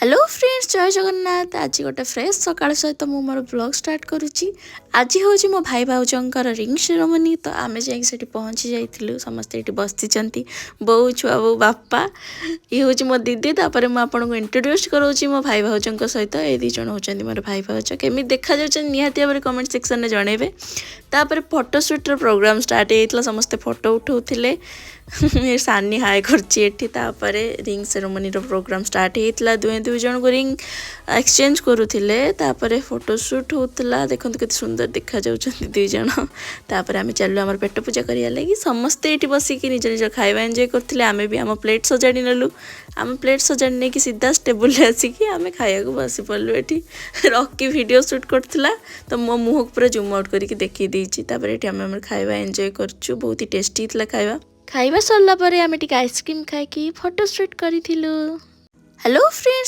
Hello friends जय जगन्नाथ। आज गोटे फ्रेश सकाळ सहित मु मोर ब्लॉग स्टार्ट करुच्ची। आज हूँ मो भाई भाउजंकर रिंग सेरेमनी। तो आम जाइए पहुँची जाइलु समस्ते ये बसी बो छुआ बो बापा ये हूँ मो दीदी। तापर मुझे इंट्रोड्यूस करोची मो भाई भाउजों सहित। ये दी जन होचंदी मोर भाई भाउज केमी देखा निहाती भाव कमेंट सेक्शन में जनइबे। तापर फोटोशूट्र प्रोग्राम स्टार्ट होता समस्ते फोटो उठाऊले सानी हाय करची तापर रिंग सेरेमनी प्रोग्राम स्टार्ट होता दुई जन को रिंग एक्सचेंज करुले। तापर फोटोशूट होता देखते केते सुंदर देखा जाउछंती दुई जन। तापर आम चलू आम पेट पूजा करिया लगी समस्ते ये बसिक निज निज खाଇବା एंजॉय करथिले। आमे भी आम प्लेट सजाड़ी नेलु। आम प्लेट सजाड़ी नहीं कि सीधा टेबुल रे आसिकी आम खाया को बसी पड़लु। एठी रॉकी वीडियो शूट करथिला तो मो मुह पूरा जूम आउट करके देखि देछि। तापर एठी आम खाଇବା एंजॉय करछु। बहुत ही टेस्टी थिला खाଇବା। खाଇବା सरला परे आमे टिक आइसक्रीम खाइकी फोटो शूट करिथिलु। Hello friends